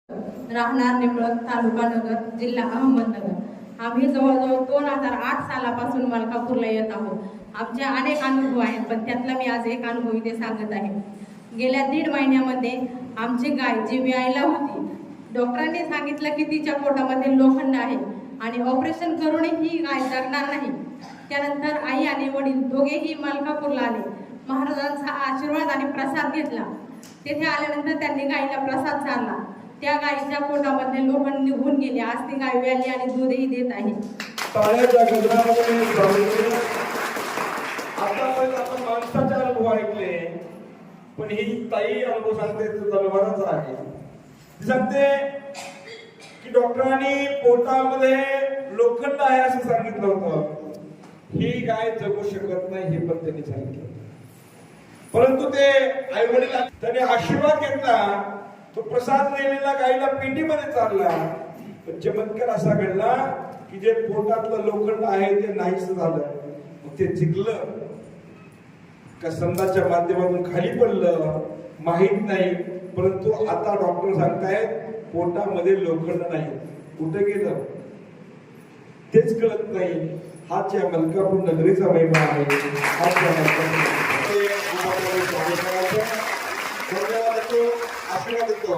राहणार निंबळक, तालुका नगर, जिल्हा अहमदनगर। आम्ही जवळजवळ 2008 सालापासून मलकापूरला येत आहोत। आमचे अनेक अनुभव आहेत, पण त्यातला मी आज एक अनुभव इथे सांगत आहे। गेल्या 1.5 महिन्यामध्ये आमची गाय जी व्यायला होती, डॉक्टरांनी सांगितलं की तिच्या पोटामध्ये लोखंड आहे आणि ऑपरेशन करूनही ही गाय जगणार नाही। त्यानंतर आई आणि वडील दोघेही मलकापूरला आले, महाराजांचा आशीर्वाद आणि प्रसाद घेतला। तेथे आल्यानंतर त्यांनी गायीला प्रसाद चारला। त्या गायीच्या पोटामध्ये लोखंड निघून गेले। आज ती गाय व्याली आणि दूधही देत आहे। टाळ्याच्या गजरामध्ये आतापर्यंत आपण माणसाचे अनुभव ऐकले, पण ही ताई अनुभव सांगते जनावरांचा आहे। ती सांगते की डॉक्टरांनी पोटामध्ये लोखंड आहे असं सांगितलं होतं, ही गाय जगू शकत नाही हे पण त्यांनी सांगितलं। परंतु ते आई वडील त्याने आशीर्वाद घेतला, तो प्रसाद नेलेला गायीला पेटीमध्ये चालला। पण चमत्कार असा घडला की जे पोटातलं लोखंड आहे ते नाहीच झालं, मग ते जिंकलं का संदाच्या माध्यमातून खाली पडलं माहित नाही। परंतु आता डॉक्टर सांगतायत पोटामध्ये लोखंड नाही, कुठे गेलं तेच कळत नाही। हाच या मलकापूर नगरीचा महिमा आहे। हाच या मलकापूर आशीर्वाद देतो।